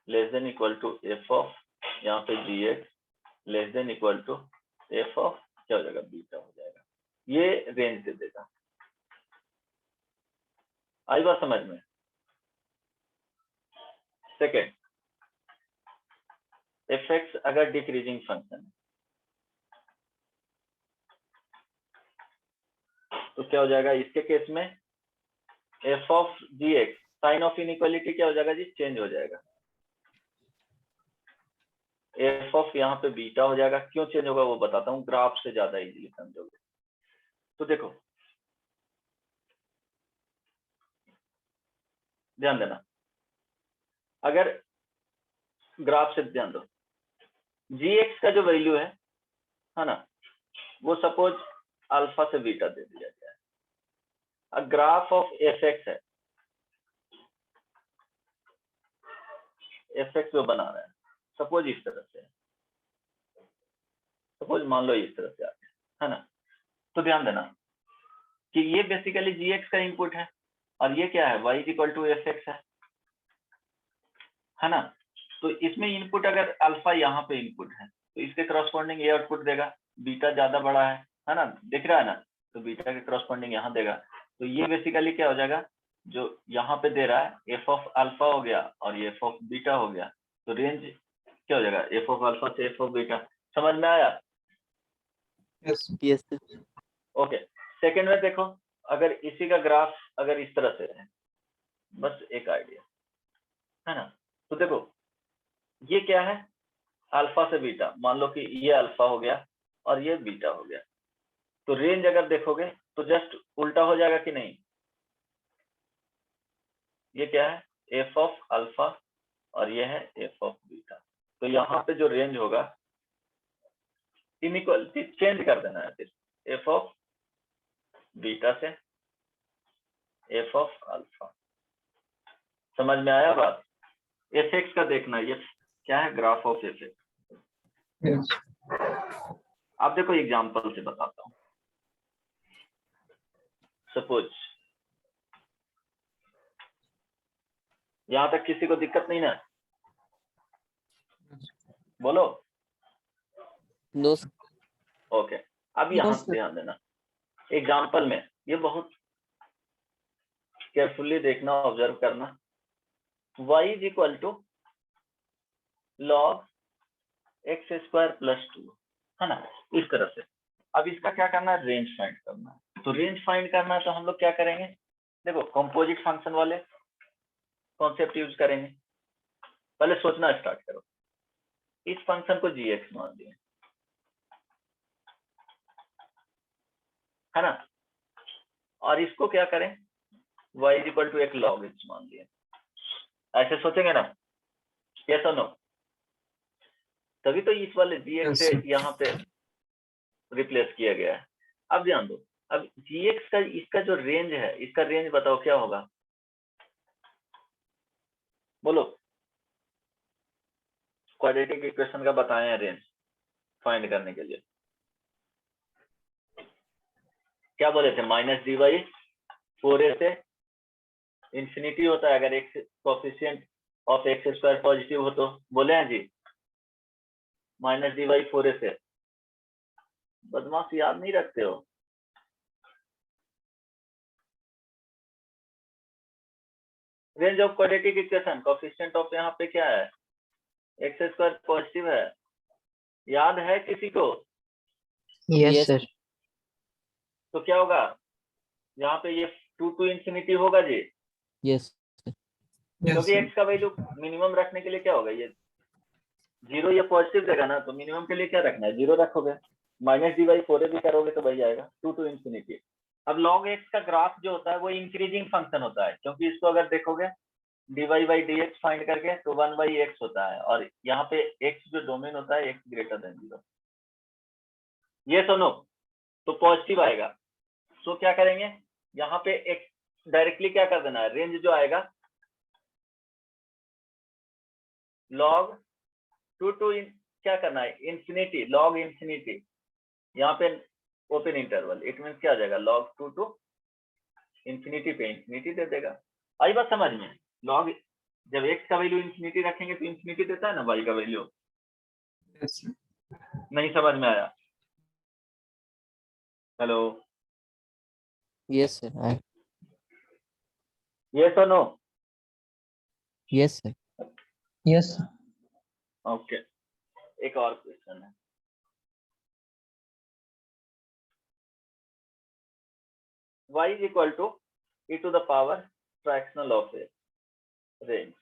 less than equal to f of यहाँ पे g x less than equal to f of क्या हो जाएगा, बीटा हो जाएगा। ये रेंज दे देगा। आई बात समझ में? सेकेंड, एफ एक्स अगर डिक्रीजिंग फंक्शन है तो क्या हो जाएगा, इसके केस में f of g x sign of inequality क्या हो जाएगा जी, चेंज हो जाएगा। एफ ऑफ यहाँ पे बीटा हो जाएगा। क्यों चेंज होगा वो बताता हूँ, ग्राफ से ज्यादा इजीली समझोगे। तो देखो ध्यान देना, अगर ग्राफ से ध्यान दो, जी एक्स का जो वैल्यू है ना, वो सपोज अल्फा से बीटा दे दिया गया है। ग्राफ ऑफ एफ एक्स है, एफ एक्स जो बना रहा है सपोज इस तरह से, सपोज मान लो इस तरह से आ गया है ना। तो ध्यान देना कि ये बेसिकली जी एक्स का इनपुट है और ये क्या है, y equal to f x है ना। तो इसमें इनपुट अगर अल्फा यहाँ पे इनपुट है तो इसके करस्पॉन्डिंग ये आउटपुट देगा। बीटा ज्यादा बड़ा है ना, दिख रहा है ना, तो बीटा के करस्पॉन्डिंग यहाँ देगा। तो ये बेसिकली क्या हो जाएगा, जो यहाँ पे दे रहा है एफ ऑफ अल्फा हो गया और ये एफ ऑफ बीटा हो गया। तो रेंज क्या हो जाएगा, एफ ऑफ अल्फा से एफ ऑफ बीटा। समझ में आया? Yes. Yes okay. सेकेंड में देखो, अगर इसी का ग्राफ अगर इस तरह से है, बस एक आइडिया है ना। तो देखो ये क्या है, अल्फा से बीटा, मान लो कि ये अल्फा हो गया और ये बीटा हो गया। तो रेंज अगर देखोगे तो जस्ट उल्टा हो जाएगा कि नहीं, ये क्या है, एफ ऑफ अल्फा और ये है एफ ऑफ बीटा। तो यहाँ पे जो रेंज होगा इनइक्वालिटी चेंज कर देना है, फिर एफ ऑफ बीटा से एफ ऑफ अल्फा। समझ में आया बात? एफ एक्स का देखना, ये क्या है, graph of F x. Yes. आप देखो एग्जांपल से बताता हूँ। सपोज यहाँ तक किसी को दिक्कत नहीं ना, बोलो। नो ओके, अब यहाँ से ध्यान देना एग्जांपल में, ये बहुत केयरफुली देखना, ऑब्जर्व करना। y is equal to log x square plus 2 है ना, इस तरह से। अब इसका क्या करना है, रेंज फाइंड करना है। तो रेंज फाइंड करना है तो हम लोग क्या करेंगे, देखो कंपोजिट फंक्शन वाले कॉन्सेप्ट यूज करेंगे। पहले सोचना स्टार्ट करो, इस फंक्शन को जी एक्स मान दिए है ना, और इसको क्या करें, y इज इक्वल टू एक लॉग एक्स मान दिए। ऐसे सोचेंगे ना, यस और नो? तभी तो इस वाले जी एक्स से यहाँ पे रिप्लेस किया गया है। अब ध्यान दो, अब जी एक्स का इसका जो रेंज है, इसका रेंज बताओ क्या होगा, बोलो। क्वाड्रेटिक इक्वेशन का बताएं रेंज फाइंड करने के लिए। क्या बोले थे, माइनस डी वाई 4a से इंफिनिटी होता है अगर x coefficient of x square positive हो तो, बोले हैं जी। माइनस डी वाई 4a से, बदमाश याद नहीं रखते हो। Range of quadratic equation, coefficient of यहाँ पे क्या है, एक्स स्क्वायर पॉजिटिव है, याद है किसी को? Yes sir. तो क्या होगा यहाँ पे, ये 2 to इंफिनिटी होगा जी, यस क्योंकि एक्स का वैल्यू मिनिमम रखने के लिए क्या होगा, ये 0 या पॉजिटिव देगा ना, तो मिनिमम के लिए क्या रखना है, 0 रखोगे। माइनस डी बाई 4a भी करोगे तो वही आएगा, 2 to इंफिनिटी। अब लॉग एक्स का ग्राफ जो होता है वो इंक्रीजिंग फंक्शन होता है, क्योंकि इसको अगर देखोगे dy by D x find करके तो 1 बाई एक्स होता है, और यहाँ पे x जो डोमेन होता है x ग्रेटर देन 0। ये सुनो, तो पॉजिटिव आएगा। तो क्या करेंगे, यहाँ पे x डायरेक्टली क्या कर देना है, रेंज जो आएगा log 2 to क्या करना है, इंफिनिटी, log इंफिनिटी, यहाँ पे ओपन इंटरवल, इट मीन क्या आ जाएगा, log 2 to इंफिनिटी पे इंफिनिटी दे देगा। आई बात समझ में? log जब x का वैल्यू इंफिनिटी रखेंगे तो इंफिनिटी देता है ना y का वैल्यू। Yes, sir. नहीं समझ में आया? Hello, Yes, sir. ये तो no? Yes, sir. Yes, sir. Okay, एक और क्वेश्चन है। y is equal to e to the power fractional of a range।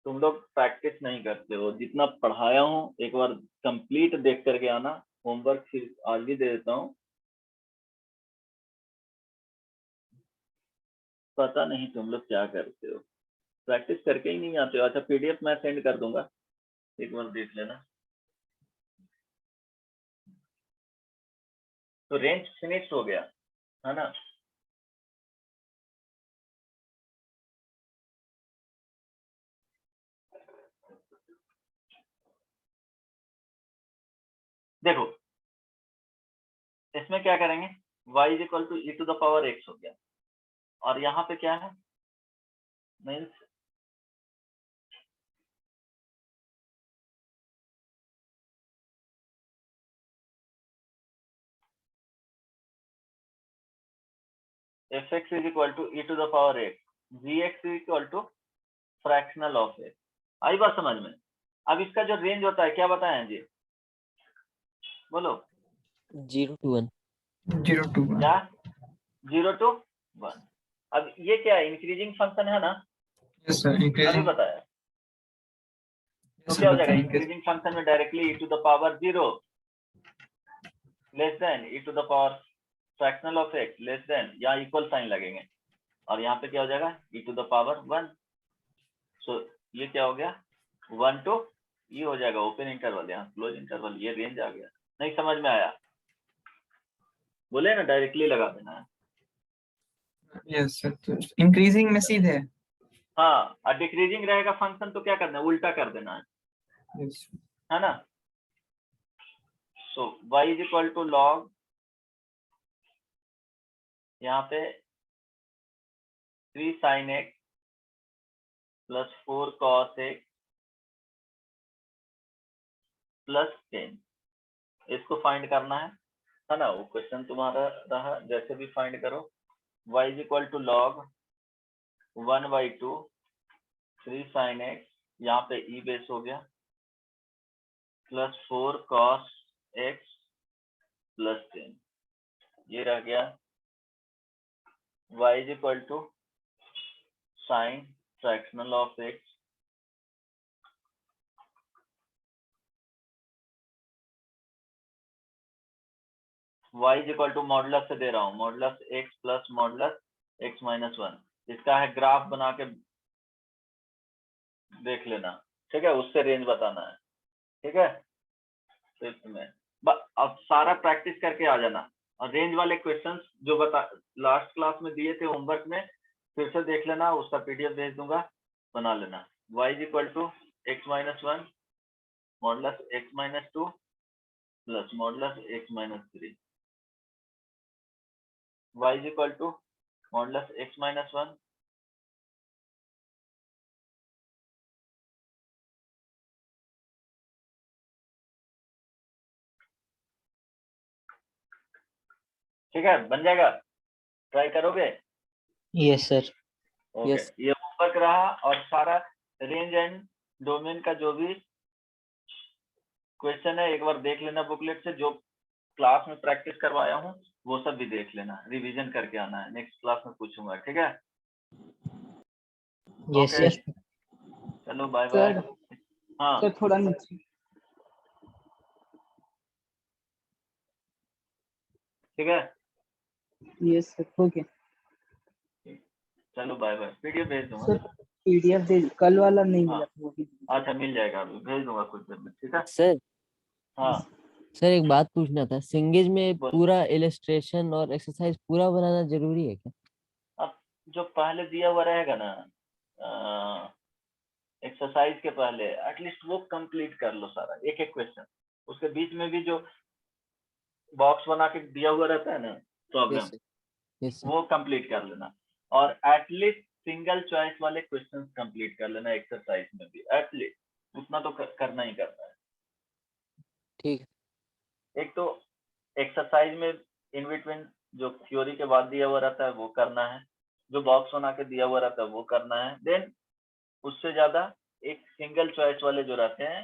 तुम लोग प्रैक्टिस नहीं करते हो, जितना पढ़ाया हूँ एक बार कंप्लीट देख करके आना। होमवर्क फिर आज भी दे देता हूँ, पता नहीं तुम लोग क्या करते हो, प्रैक्टिस करके ही नहीं आते हो। अच्छा, पीडीएफ मैं सेंड कर दूंगा, एक बार देख लेना। तो रेंज फिनिश हो गया है ना। देखो इसमें क्या करेंगे, y is equal to e to the power x हो गया, और यहाँ पे क्या है, means fx is equal to e to the power x, gx is equal to fractional of x। आई बात समझ में? अब इसका जो रेंज होता है क्या बताएं जी, बोलो 0 to 1. 0 to 1. क्या, 0 to 1। अब ये क्या है, इंक्रीजिंग फंक्शन है ना, Yes, sir. अभी Increasing. बताया। तो Yes, क्या sir. हो जाएगा, बताएंगे. इंक्रीजिंग फंक्शन में directly e to the power 0 less than e to the power fractional of x less than, यहाँ इक्वल साइन लगेंगे, और यहाँ पे क्या हो जाएगा, e to the power 1। So ये क्या हो गया, 1 to ये हो जाएगा ओपन इंटरवल, यहाँ क्लोज इंटरवल, ये रेंज आ गया। नहीं समझ में आया? बोले ना डायरेक्टली लगा देना है। Yes, sir. तो increasing में सीधे. हाँ, और डिक्रीजिंग रहेगा फंक्शन तो क्या करना है, उल्टा कर देना है, Yes. है ना। So y is equal to log, यहाँ पे 3 sin x plus 4 cos x plus 10, इसको फाइंड करना है ना। वो क्वेश्चन तुम्हारा रहा, जैसे भी फाइंड करो। y is equal to log 1/2 3 sin x, यहाँ पे e बेस हो गया, प्लस 4 cos x प्लस 10, ये रह गया y is equal to sine fractional of x y is equal to modulus से दे रहा हूँ, modulus x plus modulus x minus 1। इसका है ग्राफ बना के देख लेना, ठीक है, उससे रेंज बताना है, ठीक है। फिफ्थ में अब सारा प्रैक्टिस करके आ जाना, और रेंज वाले क्वेश्चंस जो बता लास्ट क्लास में दिए थे होमवर्क में फिर से देख लेना, उसका पीडीएफ भेज दूंगा, बना लेना। y is equal to x minus 1 modulus x minus 2 plus modulus x minus 3, y is equal to modulus x minus 1 ठीक है, बन जाएगा, ट्राई करोगे? Yes, sir. Okay, Yes. ये होमवर्क रहा, और सारा रेंज एंड डोमेन का जो भी क्वेश्चन है एक बार देख लेना बुकलेट से, जो क्लास में प्रैक्टिस करवाया हूँ वो सब भी देख लेना, रिवीजन करके आना है, नेक्स्ट क्लास में पूछूंगा, ठीक है। Yes, Okay. sir. चलो बाय बाय। सर हाँ सर थोड़ा नीचे। ठीक है, यस सर, ओके चलो बाय बाय, पीडीएफ भेज दूंगा। सर। पीडीएफ दे, कल वाला नहीं हाँ। मिला था वो भी। अच्छा मिल जाएगा, अभी भेज दूंगा कुछ देर में, ठीक है। Sir, हाँ सर एक बात पूछना था, सिंगेज में बोलो। पूरा इलस्ट्रेशन और एक्सरसाइज पूरा बनाना जरूरी है क्या? अब जो पहले दिया हुआ रहेगा ना एक्सरसाइज के पहले, एटलीस्ट वो कंप्लीट कर लो सारा, एक एक क्वेश्चन। उसके बीच में भी जो बॉक्स बना के दिया हुआ रहता है ना problem, yes sir, yes sir. वो कंप्लीट कर लेना। और एटलीस्ट सिंगल चॉइस वाले क्वेश्चन कंप्लीट कर लेना एक्सरसाइज में भी, एटलीस्ट उतना तो करना ही करना है। ठीक है। एक तो एक्सरसाइज में इन बिटवीन जो थ्योरी के बाद दिया हुआ रहता है वो करना है, जो बॉक्स बना के दिया हुआ रहता है वो करना है, देन उससे ज्यादा एक सिंगल चॉइस वाले जो रहते हैं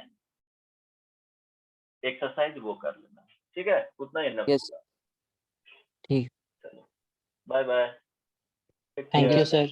एक्सरसाइज वो कर लेना। ठीक है, उतना ही इनफ यस होगा। ठीक। चलो, bye bye, take thank you care. Sir.